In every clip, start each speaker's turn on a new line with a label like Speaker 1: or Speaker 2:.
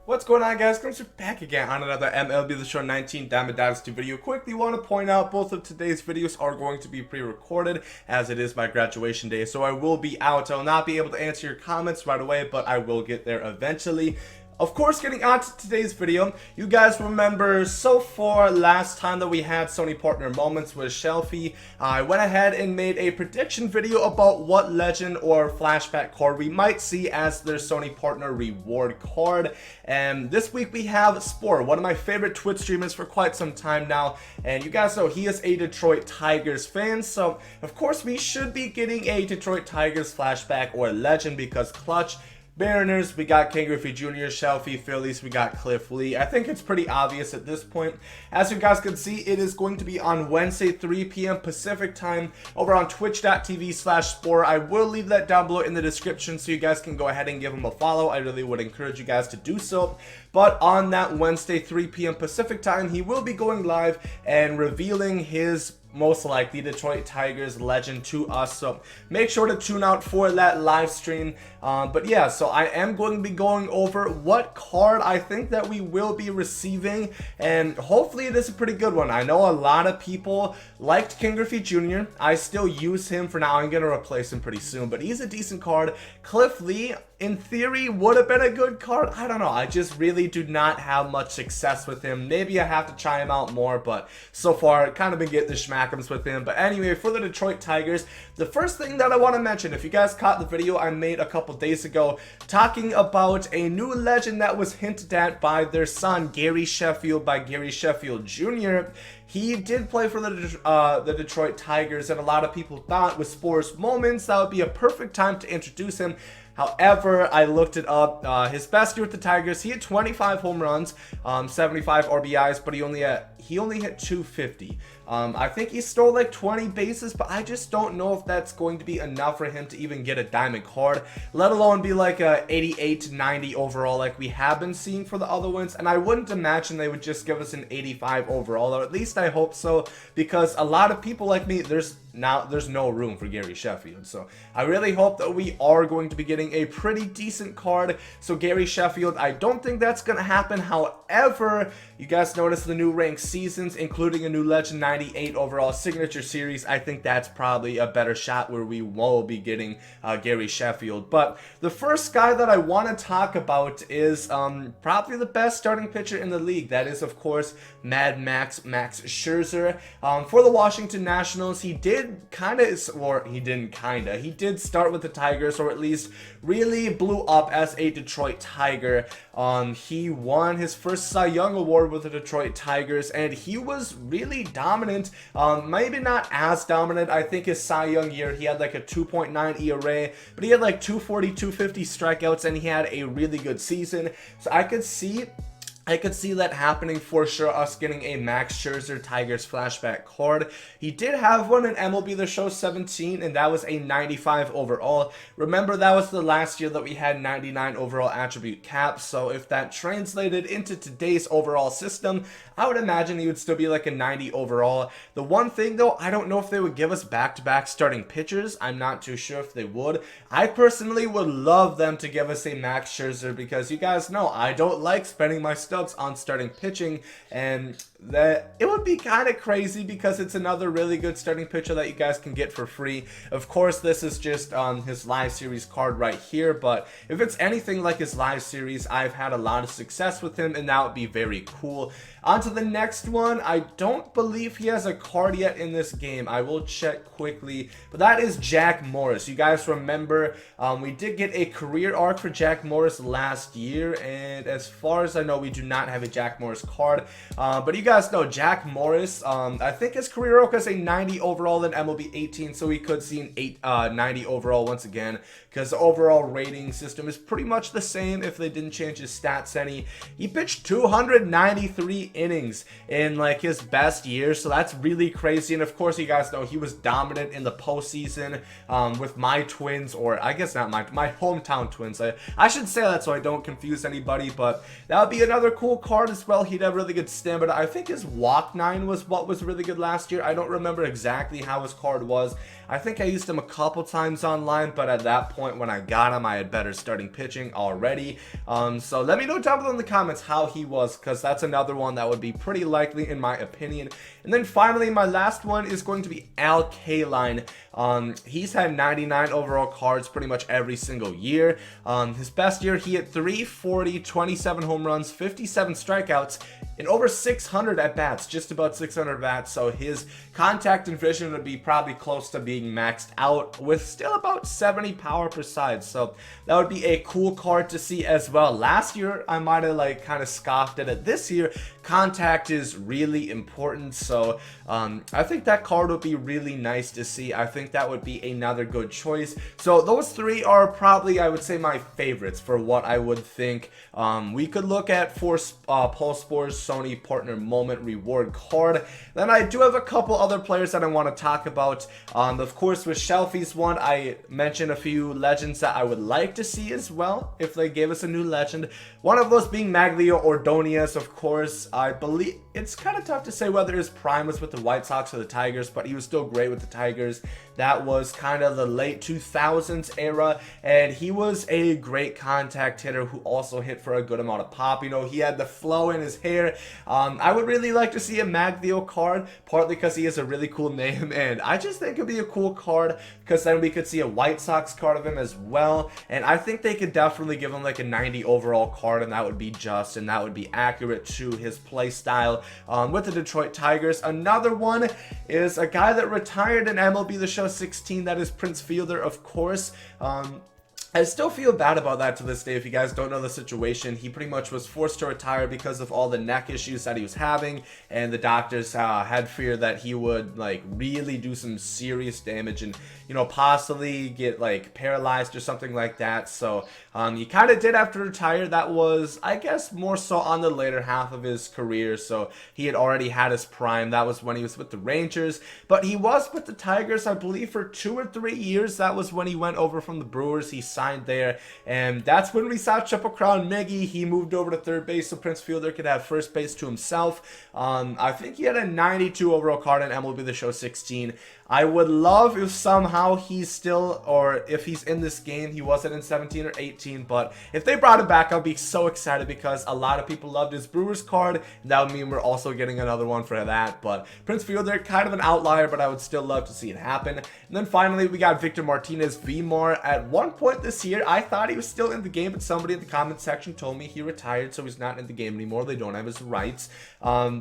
Speaker 1: What's going on, guys? Gomes back again on another MLB The Show 19 Diamond Dynasty video. Quickly want to point out both of today's videos are going to be pre-recorded as it is my graduation day, so I will be out. I will not be able to answer your comments right away, but I will get there eventually. Of course, getting on to today's video, you guys remember so far last time that we had Sony partner moments with Sheffield, I went ahead and made a prediction video about what legend or flashback card we might see as their Sony partner reward card. And this week we have Spore, one of my favorite Twitch streamers for quite some time now, and you guys know he is a Detroit Tigers fan, so of course we should be getting a Detroit Tigers flashback or legend because clutch. Mariners, we got Ken Griffey Jr., Sheffield, Phillies, we got Cliff Lee. I think it's pretty obvious at this point. As you guys can see, it is going to be on Wednesday, 3 p.m. Pacific time over on twitch.tv/Spore. I will leave that down below in the description so you guys can go ahead and give him a follow. I really would encourage you guys to do so. But on that Wednesday, 3 p.m. Pacific time, he will be going live and revealing his most likely Detroit Tigers legend to us, so make sure to tune out for that live stream. But yeah, so I am going to be going over what card I think that we will be receiving, and hopefully it is a pretty good one. I know a lot of people liked Ken Griffey Jr. I still use him for now. I'm going to replace him pretty soon, but he's a decent card. Cliff Lee, in theory, would have been a good card. I don't know. I just really do not have much success with him. Maybe I have to try him out more, but so far, kind of been getting the schmackums with him. But anyway, for the Detroit Tigers, the first thing that I want to mention, if you guys caught the video I made a couple days ago, talking about a new legend that was hinted at by their son, Gary Sheffield, by Gary Sheffield Jr., he did play for the Detroit Tigers, and a lot of people thought with Spore's moments, that would be a perfect time to introduce him. However, I looked it up. His best year with the Tigers, he had 25 home runs, 75 RBIs, but he only hit 250. I think he stole like 20 bases, but I just don't know if that's going to be enough for him to even get a diamond card, let alone be like a 88 to 90 overall like we have been seeing for the other ones. And I wouldn't imagine they would just give us an 85 overall, or at least I hope so, because a lot of people like me, there's no room for Gary Sheffield. So I really hope that we are going to be getting a pretty decent card. So Gary Sheffield, I don't think that's going to happen. However, you guys notice the new ranked seasons, including a new Legend 98 overall signature series. I think that's probably a better shot where we will be getting Gary Sheffield. But the first guy that I want to talk about is probably the best starting pitcher in the league. That is, of course, Mad Max Scherzer. For the Washington Nationals, he did start with the Tigers, or at least really blew up as a Detroit Tiger. He won his first Cy Young Award with the Detroit Tigers, and he was really dominant. Maybe not as dominant. I think his Cy Young year, he had like a 2.9 ERA, but he had like 240, 250 strikeouts, and he had a really good season. So I could see that happening for sure, us getting a Max Scherzer Tigers flashback card. He did have one in MLB The Show 17, and that was a 95 overall. Remember, that was the last year that we had 99 overall attribute cap, so if that translated into today's overall system, I would imagine he would still be like a 90 overall. The one thing though, I don't know if they would give us back-to-back starting pitchers. I'm not too sure if they would. I personally would love them to give us a Max Scherzer, because you guys know I don't like spending my stubs on starting pitching, and that it would be kind of crazy because it's another really good starting pitcher that you guys can get for free. Of course, this is just his live series card right here, but if it's anything like his live series, I've had a lot of success with him, and that would be very cool. On to the next one. I don't believe he has a card yet in this game. I will check quickly, but that is Jack Morris. You guys remember we did get a career arc for Jack Morris last year, and as far as I know, we do not have a Jack Morris card, but you guys know Jack Morris, I think his career arc is a 90 overall in MLB 18, so we could see an 90 overall once again, because the overall rating system is pretty much the same if they didn't change his stats any. He pitched 293 innings in like his best year, so that's really crazy. And of course, you guys know he was dominant in the postseason with my Twins, or I guess not my hometown Twins. I should say that so I don't confuse anybody, but that would be another cool card as well. He'd have really good stamina. I think his walk 9 was what was really good last year. I don't remember exactly how his card was. I think I used him a couple times online, but at that point when I got him, I had better starting pitching already. So let me know down below in the comments how he was, because that's another one that would be pretty likely in my opinion. And then finally, my last one is going to be Kaline. He's had 99 overall cards pretty much every single year. His best year, he had 340, 27 home runs, 57 strikeouts, and over 600 at bats, just about 600 bats. So his contact and vision would be probably close to being maxed out, with still about 70 power per side. So that would be a cool card to see as well. Last year I might have like kind of scoffed at it. This year contact is really important, so I think that card would be really nice to see. I think that would be another good choice. So those three are probably, I would say, my favorites for what I would think we could look at for Pulse Sports Sony Partner Moment Reward card. Then I do have a couple other players that I want to talk about. Of course, with Shelfie's one, I mentioned a few legends that I would like to see as well if they gave us a new legend. One of those being Magglio Ordez, of course. I believe it's kind of tough to say whether his prime was with the White Sox or the Tigers, but he was still great with the Tigers. That was kind of the late 2000s era, and he was a great contact hitter who also hit for a good amount of pop. You know, he had the flow in his hair. I would really like to see a Magglio card, partly because he has a really cool name, and I just think it'd be a cool card because then we could see a White Sox card of him as well. And I think they could definitely give him like a 90 overall card, and that would be just, and that would be accurate to his play style with the Detroit Tigers. Another one is a guy that retired in MLB The Show 16. That is Prince Fielder, of course. I still feel bad about that to this day. If you guys don't know the situation, he pretty much was forced to retire because of all the neck issues that he was having, and the doctors had fear that he would like really do some serious damage and, you know, possibly get like paralyzed or something like that. So he kind of did have to retire. That was, I guess, more so on the later half of his career. So he had already had his prime. That was when he was with the Rangers, but he was with the Tigers, I believe, for 2 or 3 years. That was when he went over from the Brewers. He signed there, and that's when we saw Triple Crown Miggy. He moved over to third base so Prince Fielder could have first base to himself. I think he had a 92 overall card in MLB The Show 16. I would love if somehow he's still, or if he's in this game. He wasn't in 17 or 18, but if they brought him back, I'll be so excited because a lot of people loved his Brewers card, and that would mean we're also getting another one for that. But Prince Fielder, kind of an outlier, but I would still love to see it happen. And then finally, we got Victor Martinez VMAR. At one point this year, I thought he was still in the game, but somebody in the comment section told me he retired, so he's not in the game anymore. They don't have his rights.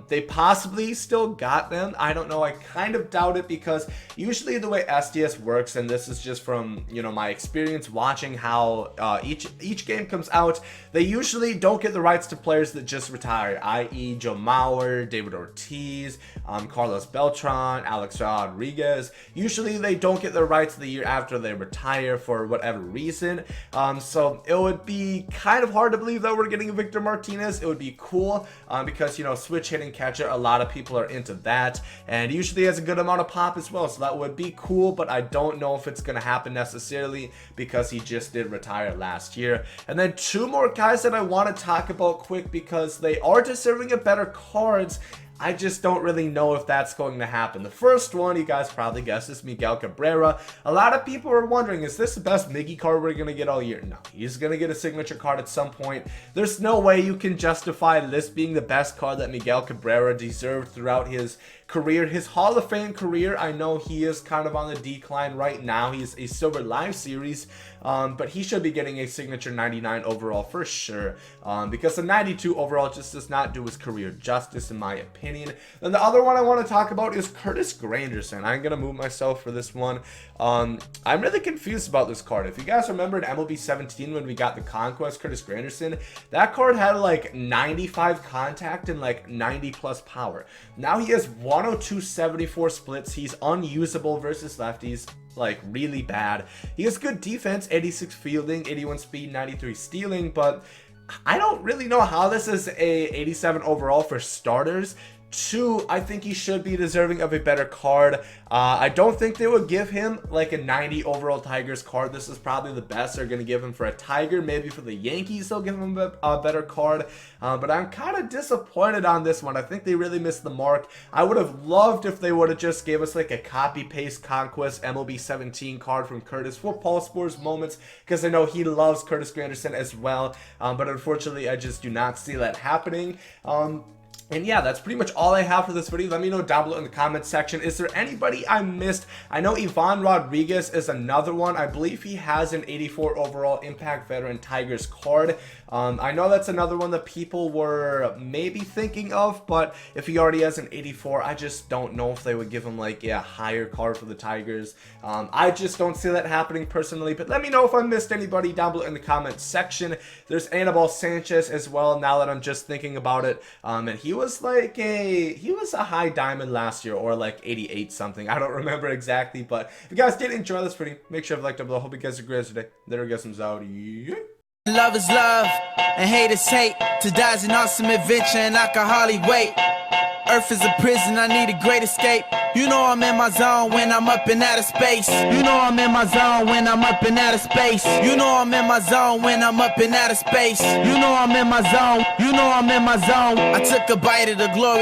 Speaker 1: They possibly still got them. I don't know. I kind of doubt it, because usually the way SDS works, and this is just from, you know, my experience watching how each game comes out, they usually don't get the rights to players that just retire, i.e. Joe Mauer, David Ortiz, Carlos Beltran, Alex Rodriguez. Usually they don't get the rights the year after they retire for whatever reason. So it would be kind of hard to believe that we're getting a Victor Martinez. It would be cool because, you know, switch hitting catcher, a lot of people are into that, and usually has a good amount of pop as well. So that would be cool, but I don't know if it's going to happen necessarily because he just did retire last year. And then 2 more guys that I want to talk about quick because they are deserving of better cards. I just don't really know if that's going to happen. The first one, you guys probably guessed, is Miguel Cabrera. A lot of people are wondering, is this the best Miggy card we're going to get all year? No, he's going to get a signature card at some point. There's no way you can justify this being the best card that Miguel Cabrera deserved throughout his career, his Hall of Fame career. I know he is kind of on the decline right now. He's a Silver Live Series, but he should be getting a signature 99 overall for sure, because the 92 overall just does not do his career justice, in my opinion. Then the other one I want to talk about is Curtis Granderson. I'm gonna move myself for this one. I'm really confused about this card. If you guys remember in MLB 17 when we got the Conquest Curtis Granderson, that card had like 95 contact and like 90 plus power. Now he has 102 74 splits. He's unusable versus lefties, like really bad. He has good defense, 86 fielding, 81 speed, 93 stealing, but I don't really know how this is a 87 overall for starters. 2, I think he should be deserving of a better card. I don't think they would give him like a 90 overall Tigers card. This is probably the best they're going to give him for a Tiger. Maybe for the Yankees they'll give him a better card. But I'm kind of disappointed on this one. I think they really missed the mark. I would have loved if they would have just gave us like a copy-paste Conquest MLB 17 card from Curtis for Paul Sports Moments, because I know he loves Curtis Granderson as well. But unfortunately, I just do not see that happening. And yeah, that's pretty much all I have for this video. Let me know down below in the comment section. Is there anybody I missed? I know Yvonne Rodriguez is another one. I believe he has an 84 overall Impact Veteran Tigers card. I know that's another one that people were maybe thinking of, but if he already has an 84, I just don't know if they would give him like a higher card for the Tigers. I just don't see that happening personally, but let me know if I missed anybody down below in the comment section. There's Anibal Sanchez as well, now that I'm just thinking about it. And he was a high diamond last year, or like 88 something. I don't remember exactly, but if you guys did enjoy this video, make sure to like down below. Hope you guys are great today. There goes some out. Yeah.
Speaker 2: Love is love, and hate is hate. To die is an awesome adventure, and I can hardly wait. Earth is a prison, I need a great escape. You know I'm in my zone when I'm up in outer space. You know I'm in my zone when I'm up in outer space. You know I'm in my zone when I'm up in outer space. You know I'm in my zone. You know I'm in my zone. I took a bite of the glory.